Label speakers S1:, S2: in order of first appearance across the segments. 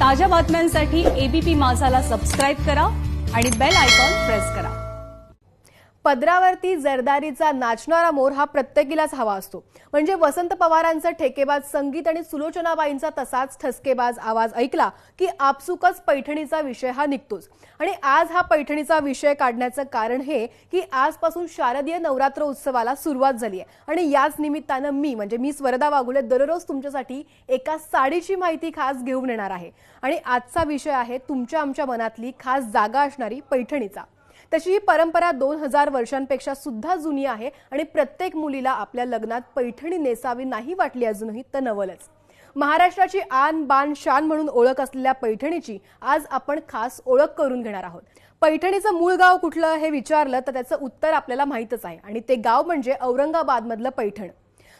S1: ताज्या बातम्यांसाठी ABP माझाला subscribe करा आणि बेल आयकॉन प्रेस करा।
S2: पदरावरती जरदारीचा नाचणारा मोर हा प्रत्येकीलाच हवा असतो। म्हणजे वसंत पवारांचं ठेकेबाज संगीत आणि सुलोचनाबाईंचा तसाच ठसकेबाज आवाज ऐकला की आपसुकच पैठणीचा विषय हा निघतोच। आणि आज हा पैठणीचा विषय काढण्याचं कारण हे की आजपासून शारदीय नवरात्र उत्सवाला सुरुवात झाली आहे आणि याच निमित्तानं मी स्वरदा वाघुले दररोज तुमच्यासाठी एका साडीची माहिती खास घेऊन येणार आहे। आणि आजचा विषय आहे तुमच्या आमच्या मनातली खास जागा असणारी पैठणीचा। तशी ही परंपरा 2000 वर्षांपेक्षा सुद्धा जुनी आहे आणि प्रत्येक मुलीला आपल्या लग्नात पैठणी नेसावी नाही वाटली अजूनही तर नवलच। महाराष्ट्राची आन बान शान म्हणून ओळख असलेल्या पैठणीची आज आपण खास ओळख करून घेणार आहोत। पैठणीचं मूळ गाव कुठलं हे विचारलं तर त्याचं उत्तर आपल्याला माहितच आहे आणि ते गाव म्हणजे औरंगाबादमधलं पैठण।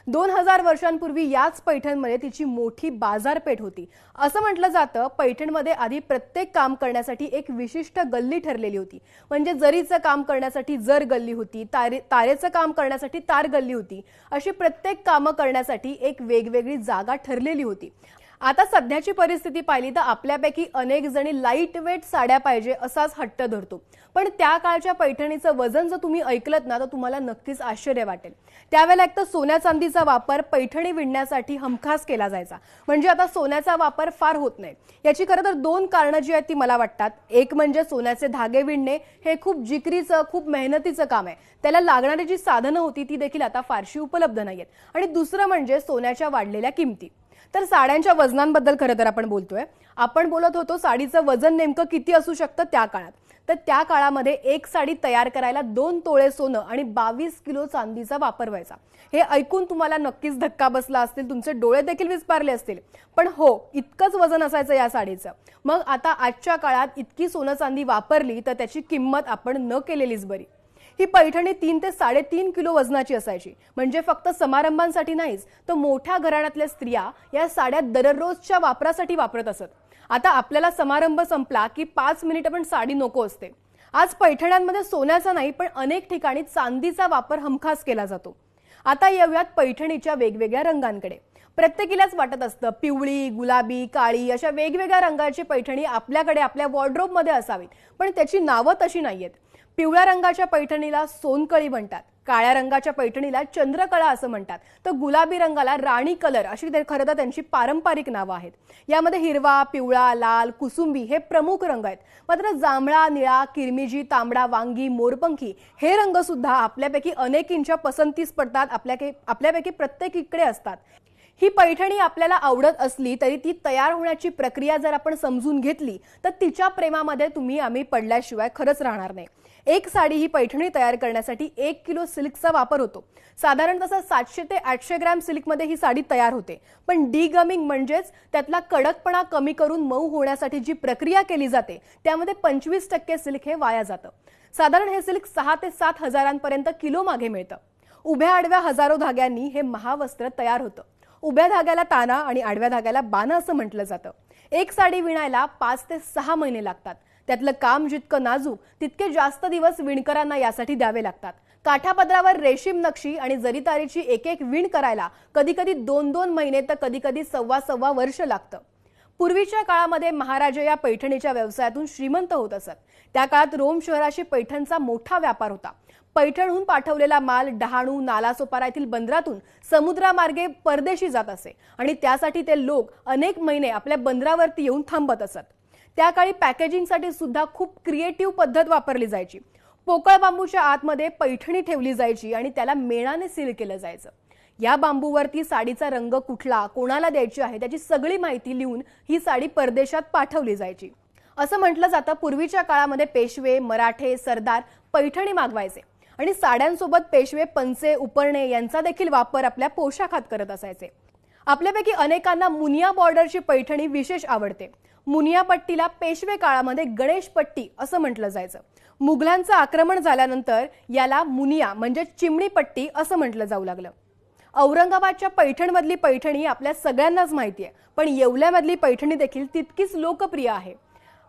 S2: 2000 वर्षांपूर्वी याच पैठणमध्ये तिची मोठी बाजारपेठ होती। असं म्हटलं जातं पैठणमध्ये आधी प्रत्येक काम करण्यासाठी एक विशिष्ट गल्ली ठरलेली होती। म्हणजे जरीचं काम करण्यासाठी जर गल्ली होती, तारेचं काम करण्यासाठी तार गल्ली होती, अशी प्रत्येक कामं करण्यासाठी एक वेगवेगळी जागा ठरलेली होती। आता सध्याची परिस्थिती पाहिली तर आपल्यापैकी अनेक जणी लाईट वेट साड्या पाहिजे असाच हट्ट धरतो। पण त्या काळच्या पैठणीचं वजन जर तुम्ही ऐकलत ना तर तुम्हाला नक्कीच आश्चर्य वाटेल। त्यावेळेला एक तर सोन्या चांदीचा वापर पैठणी विणण्यासाठी हमखास केला जायचा। म्हणजे आता सोन्याचा वापर फार होत नाही। याची खरं तर दोन कारणं जी आहेत ती मला वाटतात। एक म्हणजे सोन्याचे धागे विणणे हे खूप जिकरीचं खूप मेहनतीचं काम आहे। त्याला लागणारी जी साधनं होती ती देखील आता फारशी उपलब्ध नाहीयेत। आणि दुसरं म्हणजे सोन्याच्या वाढलेल्या किमती। तर साड्यांच्या वजनांबद्दल खरं तर आपण बोलतोय। आपण बोलत होतो साडीचं वजन नेमकं किती असू शकतं त्या काळात। तर त्या काळामध्ये एक साडी तयार करायला 2 तोळे सोनं आणि 22 किलो चांदीचा वापर व्हायचा। हे ऐकून तुम्हाला नक्कीच धक्का बसला असेल, तुमचे डोळे देखील विस्पारले असतील। पण हो, इतकंच वजन असायचं या साडीचं। मग आता आजच्या काळात इतकी सोनं चांदी वापरली तर त्याची किंमत आपण न केलेलीच बरी। ही पैठणी 3 ते 3.5 किलो वजनाची असायची। म्हणजे फक्त समारंभांसाठी नाहीच तर मोठ्या घराण्यातल्या स्त्रिया या साड्या दररोजच्या वापरासाठी वापरत असत। आता आपल्याला समारंभ संपला की 5 मिनिटं पण साडी नको असते। आज पैठण्यांमध्ये सोन्याचा नाही पण अनेक ठिकाणी चांदीचा वापर हमखास केला जातो। आता येऊयात पैठणीच्या वेगवेगळ्या रंगांकडे। प्रत्येकीलाच वाटत असतं पिवळी, गुलाबी, काळी अशा वेगवेगळ्या रंगाची पैठणी आपल्याकडे आपल्या वॉर्डरोबमध्ये असावीत, पण त्याची नावं तशी नाहीयेत। पिवळ्या रंगाच्या पैठणीला सोनकळी म्हणतात, काळ्या रंगाच्या पैठणीला चंद्रकळा असं म्हणतात, तर गुलाबी रंगाला राणी कलर अशी खरं तर त्यांची पारंपरिक नावं आहेत। यामध्ये हिरवा, पिवळा, लाल, कुसुंबी हे प्रमुख रंग आहेत। मात्र जांभळा, निळा, किरमिजी, तांबडा, वांगी, मोरपंखी हे रंग सुद्धा आपल्यापैकी अनेकींच्या पसंतीस पडतात, आपल्यापैकी प्रत्येकीकडे असतात। ही पैठणी आपल्याला आवडत असली तरी ती तयार होण्याची प्रक्रिया जर आपण समजून घेतली तर तिच्या प्रेमामध्ये तुम्ही आम्ही पडल्याशिवाय खरंच राहणार नाही। एक साडी ही पैठणी तयार करण्यासाठी 1 किलो सिल्कचा वापर होतो। साधारण तसं 700 ते 800 ग्रॅम सिल्कमध्ये ही साडी तयार होते। पण डीगमिंग म्हणजेच त्यातला कडकपणा कमी करून मऊ होण्यासाठी जी प्रक्रिया केली जाते त्यामध्ये 25% सिल्क हे वाया जातं। साधारण हे सिल्क 6 ते 7 हजारांपर्यंत किलो मागे मिळतं। उभ्या आडव्या हजारो धाग्यांनी हे महावस्त्र तयार होतं। उभ्या धाग्याला ताना आणि आडव्या धाग्याला बाना असं म्हटलं जातं। एक साडी विणायला 5 ते 6 महिने लागतात। त्यातलं काम जितकं नाजूक तितके जास्त दिवस विणकरांना यासाठी द्यावे लागतात। काठापदरावर रेशीम नक्षी आणि जरीतारीची एक विण करायला कधी कधी 2-2 महिने तर कधी कधी 1.25 वर्ष लागतं। पूर्वीच्या काळामध्ये महाराजा या पैठणीच्या व्यवसायातून श्रीमंत होत असत। त्या काळात रोम शहराशी पैठणचा मोठा व्यापार होता। पैठणहून पाठवलेला माल डहाणू, नालासोपारा येथील बंदरातून समुद्रामार्गे परदेशी जात असे आणि त्यासाठी ते लोक अनेक महिने आपल्या बंदरावरती येऊन थांबत असत। त्या काळी पॅकेजिंगसाठी सुद्धा खूप क्रिएटिव्ह पद्धत वापरली जायची। पोकळ बांबूच्या आतमध्ये पैठणी ठेवली जायची आणि त्याला मेणाने सील केलं जायचं। या बांबूवरती साडीचा रंग कुठला, कोणाला द्यायची आहे त्याची सगळी माहिती लिहून ही साडी परदेशात पाठवली जायची। असं म्हटलं जातं पूर्वीच्या काळामध्ये पेशवे, मराठे, सरदार पैठणी मागवायचे आणि साड्यांसोबत पेशवे पंचे, उपरणे यांचा देखील वापर आपल्या पोशाखात करत असायचे। आपल्यापैकी अनेकांना मुनिया बॉर्डरची पैठणी विशेष आवडते। मुनिया पट्टीला पेशवे काळामध्ये गणेश पट्टी असं म्हटलं जायचं। मुघलांचं आक्रमण झाल्यानंतर याला मुनिया म्हणजे चिमणी पट्टी असं म्हटलं जाऊ लागलं। औरंगाबादच्या पैठणमधली पैठणी आपल्या सगळ्यांनाच माहिती आहे, पण येवल्यामधली पैठणी देखील तितकीच लोकप्रिय आहे।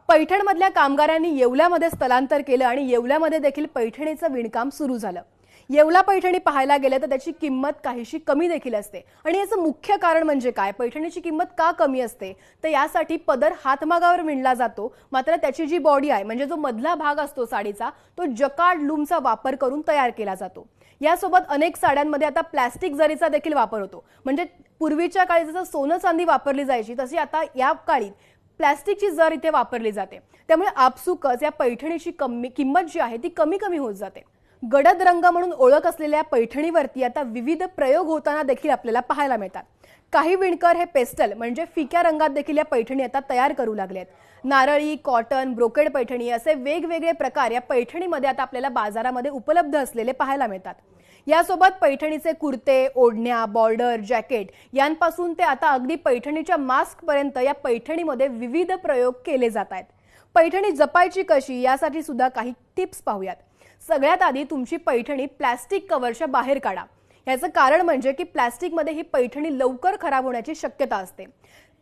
S2: पैठणमधल्या कामगारांनी येवल्यामध्ये स्थलांतर केलं आणि येवल्यामध्ये देखील पैठणीचं विणकाम सुरू झालं। येवला पैठणी पाहायला गेलं तर त्याची किंमत काहीशी कमी देखील असते आणि याचं मुख्य कारण म्हणजे काय, पैठणीची किंमत का कमी असते, तर यासाठी पदर हातमागावर विणला जातो. मात्र त्याची जी बॉडी आहे म्हणजे जो मधला भाग असतो साडीचा तो जकार्ड लूमचा वापर करून तयार केला जातो. यासोबत अनेक साड्यांमध्ये आता प्लास्टिक जरीचा देखील वापर होतो. म्हणजे पूर्वीच्या काळी जसं सोनं चांदी वापरली जायची तशी आता या काळी प्लास्टिकची जर इथे वापरली जाते. त्यामुळे आपसुकच या पैठणीची किंमत जी आहे ती कमी कमी होत जाते. गडद रंग म्हणून ओळख असलेल्या पैठणीवरती आता विविध प्रयोग होताना देखील आपल्याला पाहायला मिळतात. काही विणकर हे पेस्टल म्हणजे फिक्या रंगात देखील या पैठणी आता तयार करू लागले आहेत. नारळी, कॉटन, ब्रोकेड पैठणी असे वेगवेगळे प्रकार या पैठणीमध्ये आता आपल्याला बाजारामध्ये उपलब्ध असलेले पाहायला मिळतात. यासोबत पैठणीचे कुर्ते, ओढण्या, बॉर्डर, जॅकेट यांपासून ते आता अगदी पैठणीच्या मास्क पर्यंत या पैठणीमध्ये विविध प्रयोग केले जात आहेत. पैठणी जपायची कशी यासाठी सुद्धा काही टिप्स पाहूयात. सगळ्यात आधी तुमची पैठणी प्लास्टिक कव्हरच्या बाहेर काढा. याचं कारण म्हणजे की प्लास्टिकमध्ये ही पैठणी लवकर खराब होण्याची शक्यता असते.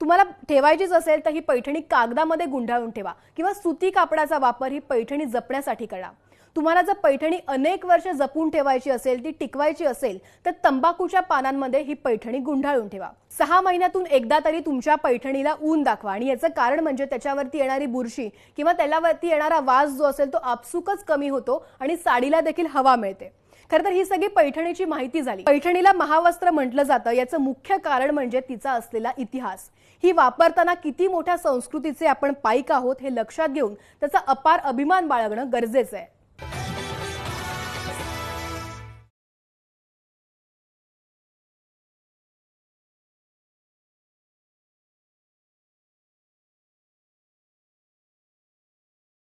S2: तुम्हाला ठेवायचीच असेल तर ही पैठणी कागदामध्ये गुंडाळून ठेवा किंवा सुती कापडाचा वापर ही पैठणी जपण्यासाठी करा. तुम्हाला जर पैठणी अनेक वर्ष जपून ठेवायची असेल, ती टिकवायची असेल तर तंबाखूच्या पानांमध्ये ही पैठणी गुंडाळून ठेवा. 6 महिन्यातून एकदा तरी तुमच्या पैठणीला ऊन दाखवा आणि याचं कारण म्हणजे त्याच्यावरती येणारी बुरशी किंवा त्याच्यावरती येणारा वास जो असेल तो आपसुकच कमी होतो आणि साडीला देखील हवा मिळते. खरं तर ही सगळी पैठणीची माहिती झाली. पैठणीला महावस्त्र म्हटलं जातं याचं मुख्य कारण म्हणजे तिचा असलेला इतिहास. ही वापरताना किती मोठ्या संस्कृतीचे आपण पाईक आहोत हे लक्षात घेऊन त्याचा अपार अभिमान बाळगणं गरजेचं आहे.